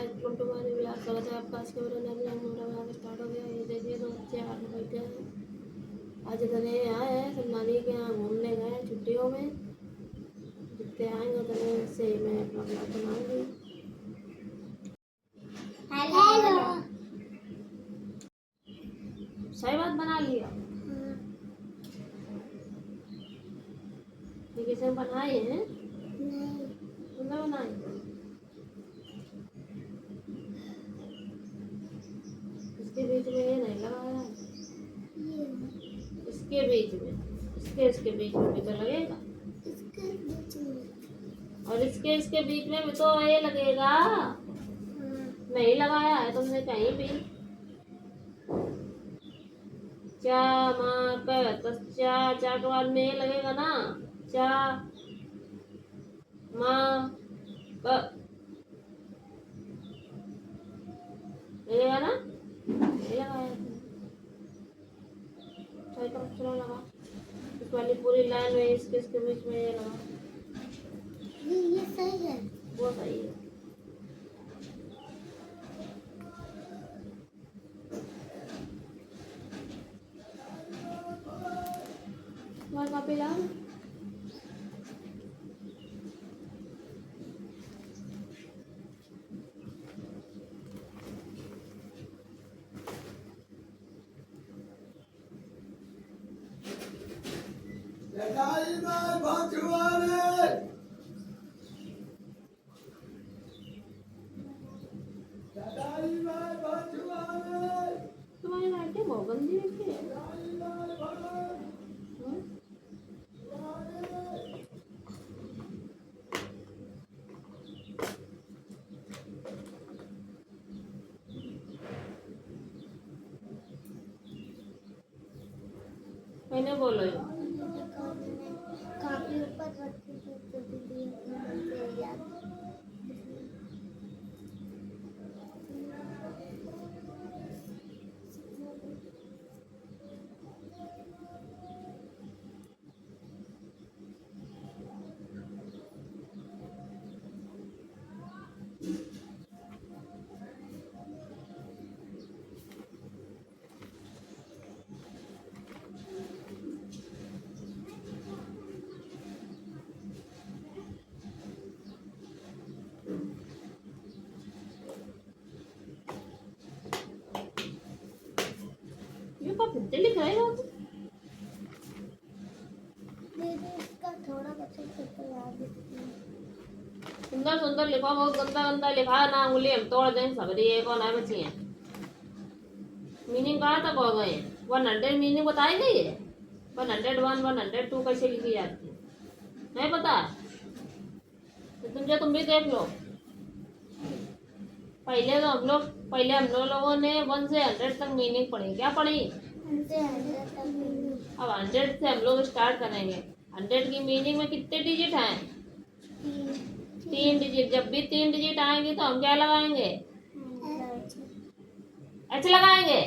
गुंटू मारी ब्लॉग स्वागत है आपका। आज के मेरा ब्लॉग स्टार्ट हो गया। ये देखिए दो बच्चे आगे बैठे हैं। आज इतने आए हैं सब नानी के यहाँ घूमने गए छुट्टियों में। जितने आएंगे उतने से मैं अपना ब्लॉग बनाऊंगी। हेलो, सही बात बना लिया। ये किसे बनाए हैं? तुमने बनाए? इसके बीच में ये नहीं लगाया है। इसके बीच में इसके बीच में भी तो लगेगा। और इसके बीच में भी तो ये लगेगा। नहीं लगाया है तुमने कहीं भी। चा माँ तो चा के बाद में ये लगेगा ना। चा माँ लगेगा ना। नहीं लगाया सही तो चलो लगा। इस वाली पूरी लाइन में इसके बीच में ये लगा। ये सही है, वो सही है। तुम्हारा कॉपी लाओ। तुम्हारी लाइटें बहुत गंदी रखी है। मैंने बोलो काफी ऊपर रखी थी याद। फिर लिख रहे हो। इसका थोड़ा बच्चा याद है। सुंदर सुंदर लिखा, बहुत गंदा गंदा लिखा ना। उंगली हम तोड़ दें सबरी एक और ना बची है। मीनिंग कहाँ तक हो गए? 100 मीनिंग बताई गई है। 101 102 कैसे लिखी जाती है नहीं पता तो तुम भी देख लो। पहले हम लोगों ने 1 से 100 तक मीनिंग पढ़ी। क्या पढ़ी? अब 100 से हम लोग स्टार्ट करेंगे। 100 की मीनिंग में कितने डिजिट हैं? 3 डिजिट। जब भी 3 डिजिट आएंगे तो हम क्या लगाएंगे? एच लगाएंगे।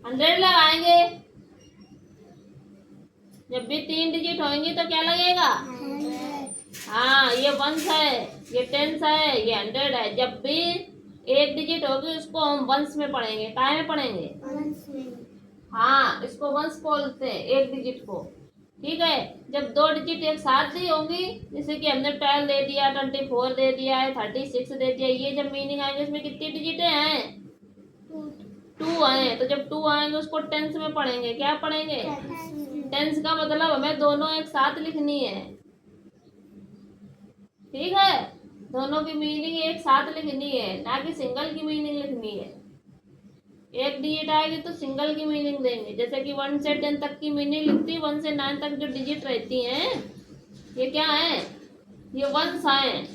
100 लगाएंगे। जब भी 3 डिजिट होंगी तो क्या लगेगा? हाँ, ये 1 है, ये 10 है, ये 100 है। जब भी 1 डिजिट होगी उसको हम वंस में पढ़ेंगे। काय में पढ़ेंगे? हाँ, इसको वंस बोलते हैं 1 डिजिट को। ठीक है। जब 2 डिजिट एक साथ ही होंगी, जैसे कि हमने 12 दे दिया, 24 दे दिया है, 36 दे दिया, ये जब मीनिंग आएंगे इसमें कितनी डिजिट हैं? 2 आए। तो जब 2 आएंगे उसको टेंस में पढ़ेंगे। क्या पढ़ेंगे? टेंस का मतलब हमें दोनों एक साथ लिखनी है। ठीक है, दोनों की मीनिंग एक साथ लिखनी है, ना कि सिंगल की मीनिंग लिखनी है। 1 डिजिट आएगी तो सिंगल की मीनिंग देंगे। जैसे कि 1 से 10 तक की मीनिंग लिखती है। 1 से 9 तक जो डिजिट रहती हैं ये क्या है? ये वंस आए।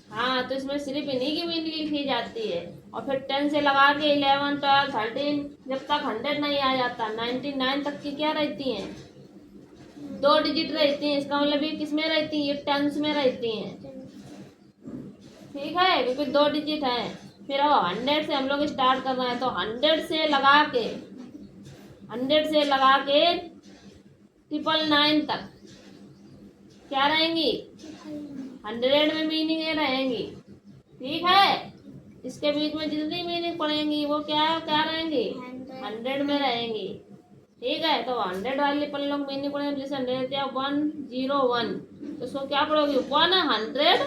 हाँ, तो इसमें सिर्फ इन्हीं की मीनिंग लिखी जाती है। और फिर 10 से लगा के 11 12 13 जब तक 100 नहीं आ जाता 99 तक की क्या रहती हैं? 2 डिजिट रहती हैं। इसका मतलब ये किस में रहती है? ये टेंस में रहती हैं। ठीक है, क्योंकि 2 डिजिट है। फिर अब 100 से हम लोग स्टार्ट कर रहे हैं तो 100 से लगा के 999 तक क्या रहेंगी? 100 में मीनिंग ये रहेंगी। ठीक है। इसके बीच में जितनी मीनिंग पड़ेंगी वो क्या रहेंगी, 100 में रहेंगी। ठीक है, तो 100 वाली पर लोग मीनिंग पढ़ेंगे। जैसे लेते हैं 101, तो उसको क्या पढ़ोगे, 100।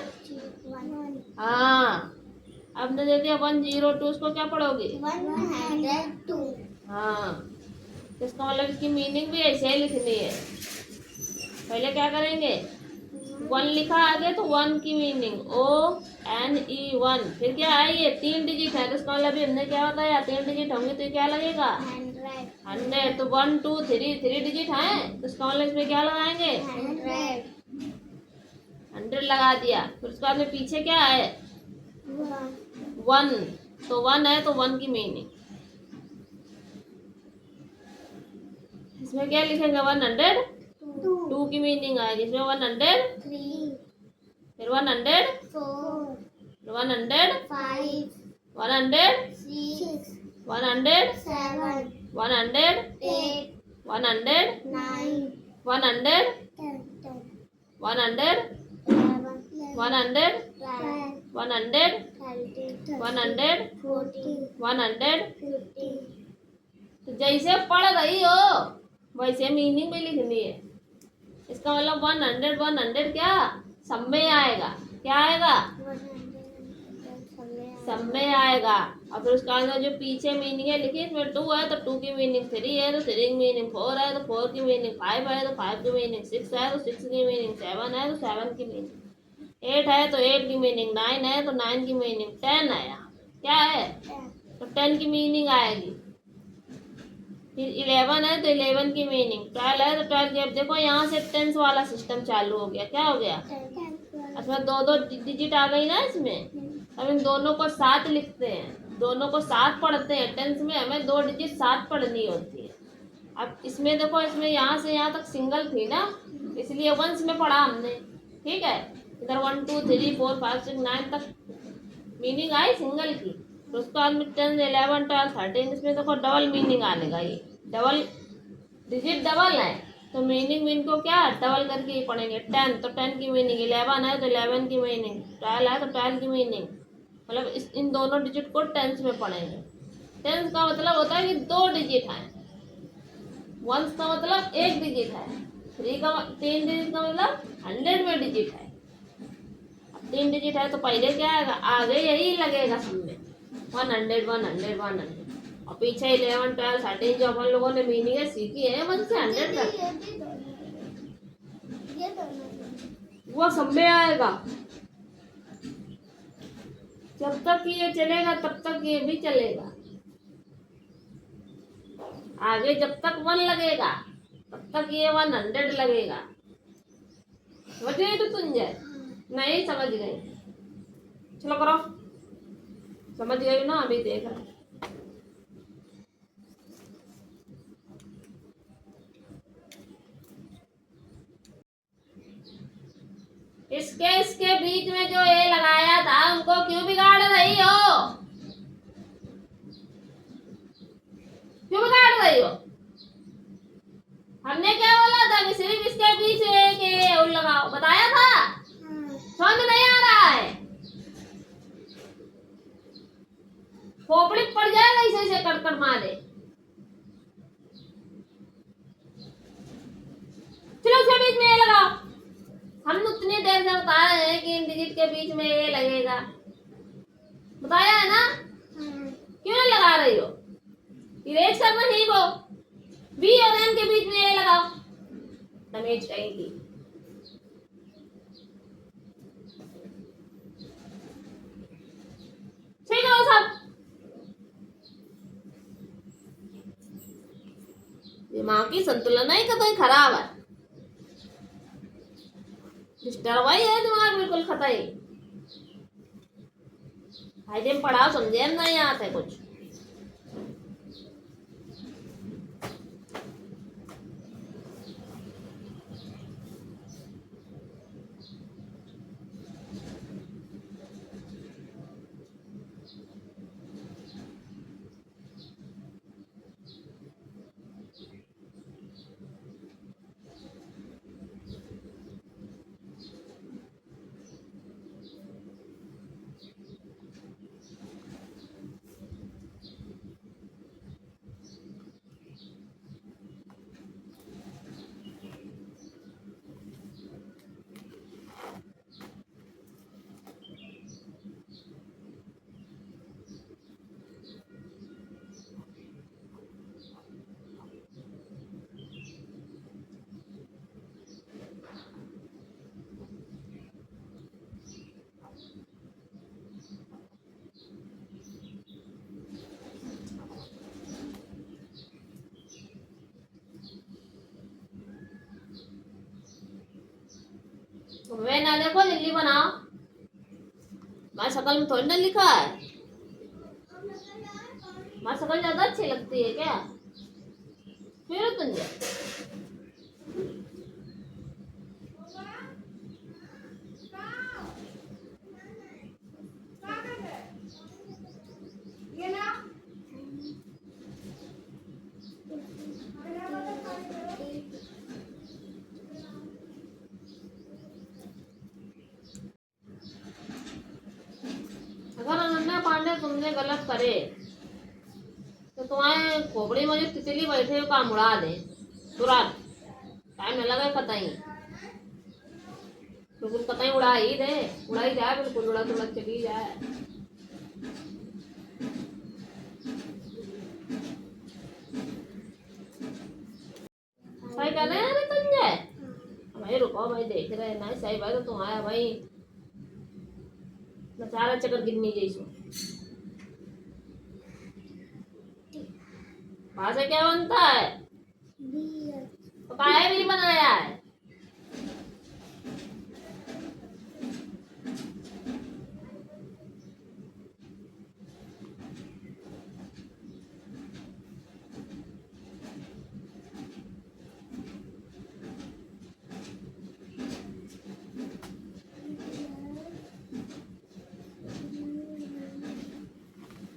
हाँ, अब ने देते हैं 102, उसको क्या पढ़ोगे, 102। हाँ। तो इसका मतलब इसकी मीनिंग भी ऐसे ही लिखनी है। पहले क्या करेंगे, 1 लिखा आगे तो 1 की मीनिंग ONE 1, फिर क्या है, ये 3 डिजिट है, तो इसका मतलब हमने क्या बताया, 3 डिजिट होंगे तो क्या लगेगा, 100। तो 1 2 3 डिजिट है, तो इसका मतलब इसमें क्या लगाएंगे, 100 लगा दिया। फिर उसके बाद में पीछे क्या है, 1, तो 1 है तो 1 की मीनिंग इसमें क्या लिखेंगे, 102 की मीनिंग आएगी इसमें, 103, फिर 100, 100, 100, 100, 100, 100, 100, 100, 100, 100, 100, 100। तो जैसे पढ़ रही हो वैसे मीनिंग भी लिखनी है। इसका मतलब 100 क्या सब में आएगा, क्या आएगा, सब में आएगा। और फिर उसका अंदर जो पीछे मीनिंग है लिखी, इसमें 2 है तो 2 की मीनिंग, 3 है तो 3 की मीनिंग, 4 है तो 4 की मीनिंग, 5 है तो 5 की मीनिंग, 6 है तो 6 की मीनिंग, 7 है तो 7 की मीनिंग, 8 है तो 8 की मीनिंग, 9 है तो 9 की मीनिंग, 10 है यहाँ क्या है, तो 10 की मीनिंग आएगी। फिर 11 है तो 11 की मीनिंग, 12 है तो 12 की। अब देखो यहाँ से टेंस वाला सिस्टम चालू हो गया, क्या हो गया, इसमें 2 डिजिट आ गई ना इसमें। अब इन दोनों को साथ लिखते हैं, दोनों को साथ पढ़ते हैं। टेंस में हमें 2 डिजिट साथ पढ़नी होती है। अब इसमें देखो, इसमें यहाँ से यहाँ तक सिंगल थी ना, इसलिए वंस में पढ़ा हमने, ठीक है। इधर 1 2 3 4 5 6 9 तक मीनिंग आई सिंगल की। तो उसके बाद में 10 11 12 13, इसमें देखो डबल मीनिंग आने का, ये डबल डिजिट डबल है तो मीनिंग इनको क्या डबल करके ही पढ़ेंगे। 10 तो 10 की मीनिंग, 11 है तो 11 की मीनिंग, 12 है तो 12 की मीनिंग। मतलब इन दोनों डिजिट को टेंस में पढ़ेंगे। टेंस का मतलब होता है कि 2 डिजिट है, वंस का मतलब 1 डिजिट है, 3 डिजिट का मतलब 100 में डिजिट है। 3 डिजिट है तो पहले क्या आएगा, आगे यही लगेगा सब में, 100 100 100। और पीछे 11 12 13 जो अपन लोगों ने मीनिंग है सीखी है 1 से 100 तक, वो सब में आएगा। जब तक ये चलेगा तब तक ये भी चलेगा। आगे जब तक 1 लगेगा तब तक ये 100 लगेगा। समझ गई तो तुम जाए, नहीं समझ गई, चलो करो, समझ गई ना, अभी देख रहे। इसके बीच में जो ए लगाया था उनको क्यों बिगाड़ रही हो, क्यों बिगाड़ रही हो। हमने क्या बोला था कि सिर्फ इसके बीच में के और लगाओ, बताया था, समझ नहीं आ रहा है, खोपड़ी पड़ जाएगा इसे ऐसे कर कर मारे। चलो उसके बीच में ए लगाओ। हम उतनी देर से बता रहे हैं कि इन डिजिट के बीच में ए लगेगा, बताया है ना, क्यों नहीं लगा रही हो, इरेज करना ही वो, बी और एम के बीच में ए लगाओ, तमीज कहेगी। ठीक है वो सब दिमाग की संतुलन ही का तो खराब है, डिस्टर्ब ही है दिमाग बिल्कुल खत्म ही। फायदे में पढ़ाओ समझे नहीं आते कुछ। वे ना देखो, जल्दी बनाओ। मैं शकल में थोड़ी ना लिखा है। मैं शकल ज्यादा अच्छी लगती है क्या? फिर तुम अगर अनन्या पांडे तुमने गलत करे तो तुम्हारे खोपड़ी में जो तितली बैठे हो काम उड़ा दे तुरंत। टाइम न लगे कतई, बिल्कुल कतई उड़ा ही दे, उड़ाई जाए, बिल्कुल उड़ा उड़ा चली जाए। भाई कह रहे हैं संजय, भाई रुको भाई, देख रहे हैं ना सही भाई, तो तुम्हारा भाई नचारा चक्कर गिननी जैसो। वहां से क्या बनता है? तो काहे भी बनाया है?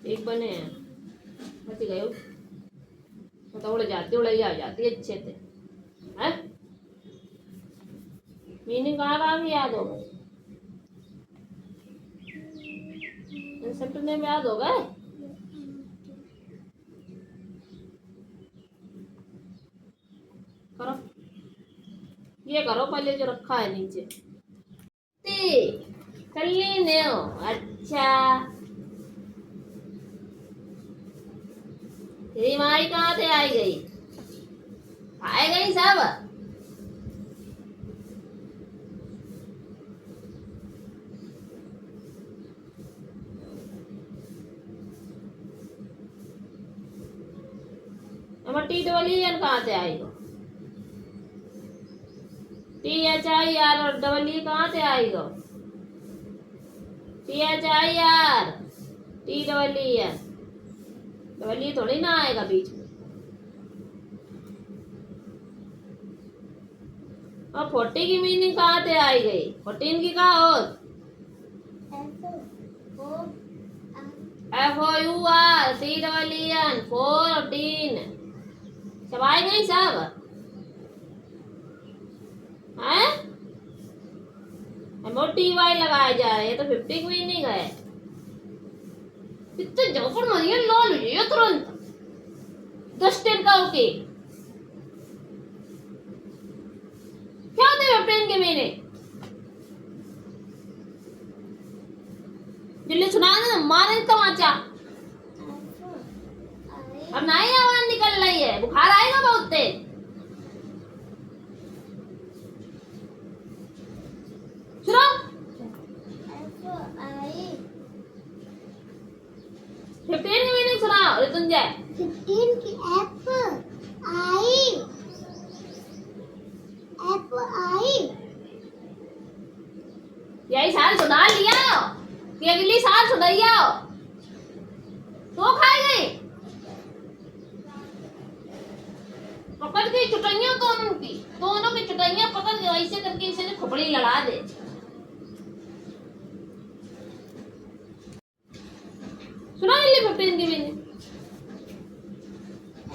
एक बने हैं, बच गए हो। तो उड़ जाती, उड़ाई आ जाती अच्छे से है। मीनिंग कहाँ भी याद हो गए, कंसेप्ट में याद हो गए। करो, ये करो पहले जो रखा है नीचे। कल्ली ने हो, अच्छा तेरी माई कहाँ से आई गई? आए गई सब? टी डबल कहाँ से आई गो? टी एच आई आर और डबल ई कहाँ से आई गो? T H I R T double E R, double E थोड़ी ना आएगा बीच में। और 40 की मीनिंग कहाँ से आई गई? 14 की कहा हो? FOUR CEEN 14 सब आए गई सब हैं? मोटी वाई लगाए जा रहे हैं तो 50 की मीनिंग है। इतने जोकर मरिए लो लीजिए तुरंत 10 10 का ओके। क्या होते हैं 15 की मीनिंग? जल्दी सुना दे, मारे तमाचा। अब नहीं आवाज निकल रही है, बुखार आएगा बहुत तेज। सुनो 15 की मीनिंग सुनाओ ऋतुंजय। 15 की एफ आई, एफ आई। यही साल सुधार लिया कि अगली साल सुधरिया तो खाए गई पकड़ के चुटैया, दोनों की चुटैया पकड़ के ऐसे करके इसे खोपड़ी लड़ा दे। सुना ले 15 की मीनिंग।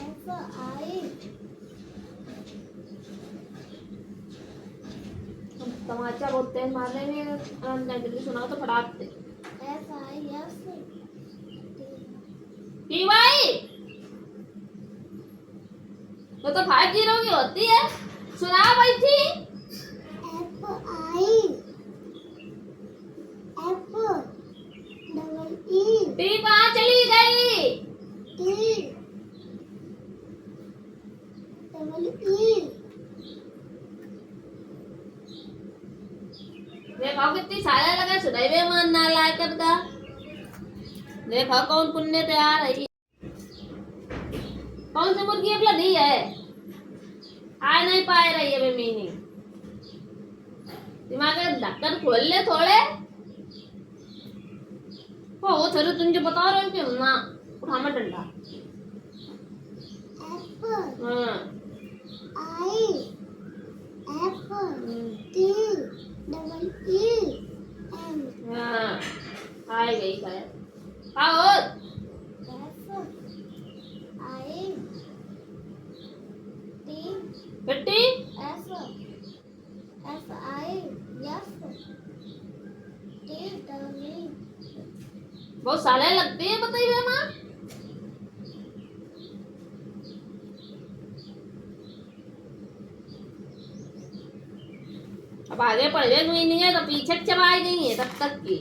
एफ आई, तमाचा बोलते हैं मारने में, जल्दी सुनाओ तो फटाक से। F I F T Y तो 50 की होती है। सुना भाई थी। F I, F double E, T कहाँ चली गई? T double E. देखो कितनी साया लगा सुनाई मान ना लायक का। देखो कौन पुण्य तैयार है। कौन सी मुर्गी अपना दी है? आ नहीं पाए रही है मीनिंग। दिमाग का ढक्कन खोल ले थोड़े। वो थोड़े तुम जो बता रहे हो कि ना उठा मत डंडा। एप्पल हाँ आई apple T double E M हाँ आई गई शायद। हाँ और एप्पल आई टी बेटी F F I F T double E बहुत साले लगती है बताइए माँ। अब आगे पढ़ गए नहीं है तो पीछे चबाई गई है तब तक की।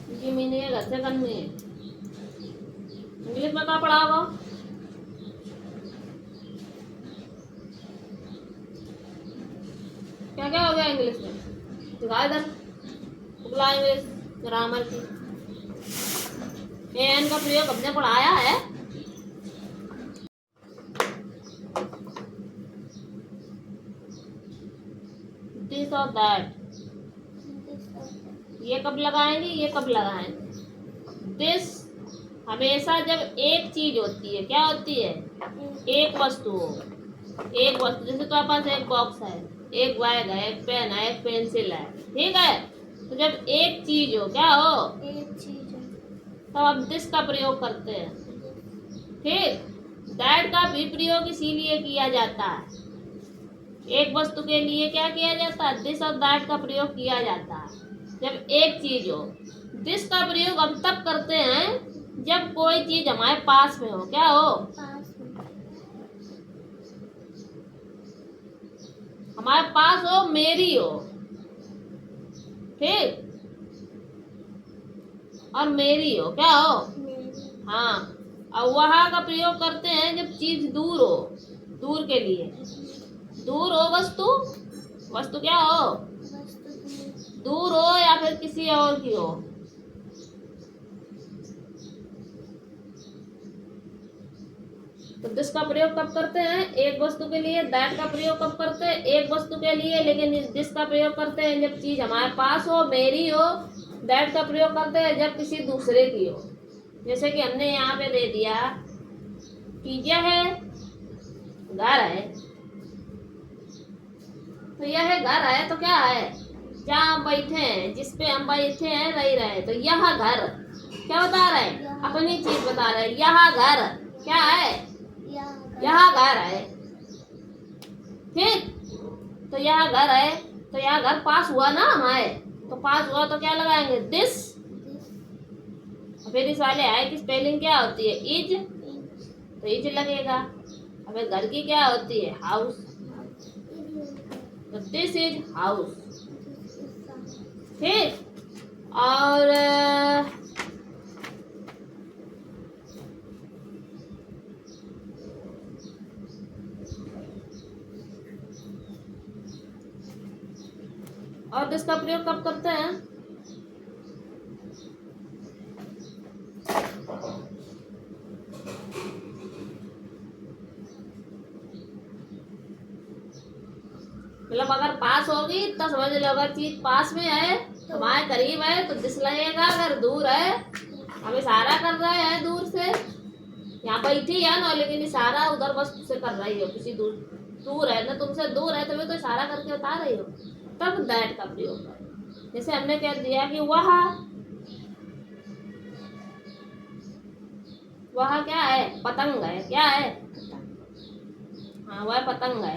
इनकी मीनिंग है घर से करनी है। इंग्लिश में क्या पढ़ा होगा? क्या क्या हो गया इंग्लिश में? दिखा इधर बुला इंग्लिश ग्रामर की। एन का प्रयोग हमने पढ़ाया है। दिस और दैट ये कब लगाएंगे, ये कब लगाएंगे? दिस हमेशा जब एक चीज होती है, क्या होती है? एक वस्तु हो। एक वस्तु जैसे तो पास एक बॉक्स है, एक बैग है, एक पेन है, एक पेंसिल है, ठीक है। तो जब एक चीज हो, क्या हो? एक चीज तो अब दिस का प्रयोग करते हैं, ठीक। दैट का भी प्रयोग इसीलिए किया जाता है। एक वस्तु के लिए क्या किया जाता है? दिस और दैट का प्रयोग किया जाता है जब एक चीज हो। दिस का प्रयोग हम तब करते हैं जब कोई चीज हमारे पास में हो, क्या हो? पास में हमारे पास हो, मेरी हो, ठीक। और मेरी हो, क्या हो? मेरी हाँ। और वहाँ का प्रयोग करते हैं जब चीज दूर हो, दूर के लिए। दूर हो वस्तु, वस्तु क्या हो? वस्तु की दूर हो या फिर किसी और की हो। तो दिस का प्रयोग कब करते हैं? एक वस्तु के लिए। दैट का प्रयोग कब करते हैं? एक वस्तु के लिए। लेकिन दिस का प्रयोग करते हैं जब चीज हमारे पास हो, मेरी हो। दैट का प्रयोग करते हैं जब किसी दूसरे की हो। जैसे कि हमने यहाँ पे दे दिया कि यह घर है, तो यह घर है तो क्या है? जहाँ हम बैठे हैं, जिसपे हम बैठे हैं, रह रहे हैं, तो यह घर क्या बता रहे हैं? अपनी चीज बता रहे हैं। यह घर क्या है? यह घर है, ठीक। तो यह घर है, तो यह घर पास हुआ ना हमारे, तो पास हुआ तो क्या लगाएंगे? दिस। फिर इस वाले है की स्पेलिंग क्या होती है? इज, तो इज लगेगा। अब घर की क्या होती है? हाउस, तो दिस इज हाउस, ठीक। और दिस का प्रयोग कब करते हैं? मतलब अगर पास होगी तो समझ लो, अगर चीज पास में है, हमारे करीब है, तो दिस लगेगा। अगर दूर है, हम इशारा कर रहे हैं दूर से, यहाँ बैठी है ना, लेकिन इशारा उधर वस्तु से कर रही हो, किसी दूर दूर है ना, तुमसे दूर है, तुम्हें तो इशारा करके बता रही हो, तब दैट का प्रयोग करो। जैसे हमने कह दिया कि वह क्या है? पतंग है, क्या है? हाँ वह पतंग है।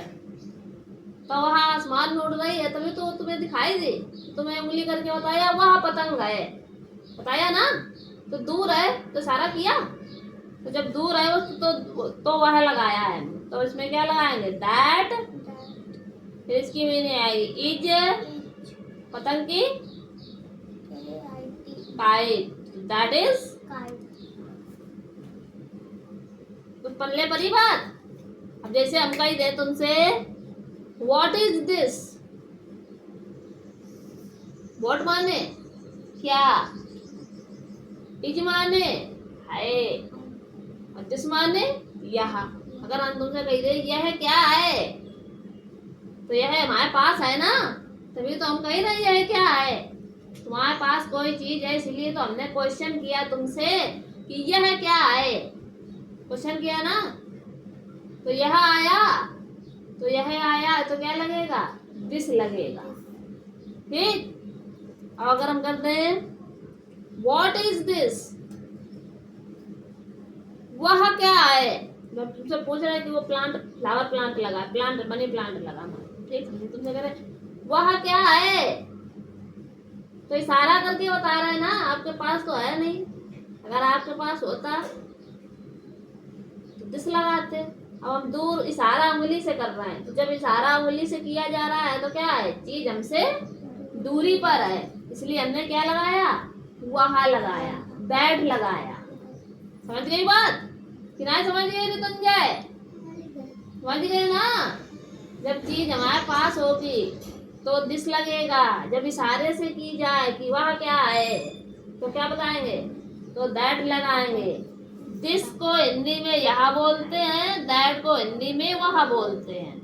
तो वह आसमान में उड़ रही है, तभी तो तुम्हें दिखाई दी, तुम्हें उंगली करके बताया वह पतंग है, बताया ना। तो दूर है तो इशारा किया, तो जब दूर है वो तो वह लगाया है, तो इसमें क्या लगाएंगे? दैट फिर इसकी मीनिंग आएगी इज इज पतंग की KIT kite, that is kite तो पल्ले परी बात। अब जैसे हम कही दे तुमसे व्हाट इज दिस, व्हाट माने क्या, इज माने है, और दिस माने यह। अगर हम तुमसे कही दे यह क्या है, तो यह हमारे पास है ना, तभी तो हम कही रहे यह क्या है। तुम्हारे पास कोई चीज है, इसलिए तो हमने क्वेश्चन किया तुमसे कि यह क्या है, क्वेश्चन किया ना। तो यह आया, तो यह आया तो क्या लगेगा, दिस लगेगा। ठीक। अब अगर हम करते हैं व्हाट इज दिस, वह क्या है। मैं तुमसे पूछ रहा है कि वो प्लांट, फ्लावर प्लांट लगा, प्लांट मनी प्लांट लगा, ठीक है, तुमसे कह रहे वह क्या है, तो इशारा करके बता रहे हैं ना, आपके पास तो है नहीं। अगर आपके पास होता तो दिस लगाते। अब हम दूर इशारा उंगली से कर रहे हैं, तो जब इशारा उंगली से किया जा रहा है तो क्या है, चीज हमसे दूरी पर है, इसलिए हमने क्या लगाया, वहां लगाया, दैट लगाया। समझ गई बात कि नहीं समझ गई रितुंजय, समझ गए ना। जब चीज हमारे पास होगी तो दिस लगेगा, जब इशारे से की जाए कि वह क्या है तो क्या बताएंगे, तो दैट लगाएंगे। दिस को हिंदी में यह बोलते हैं, दैट को हिंदी में वह बोलते हैं।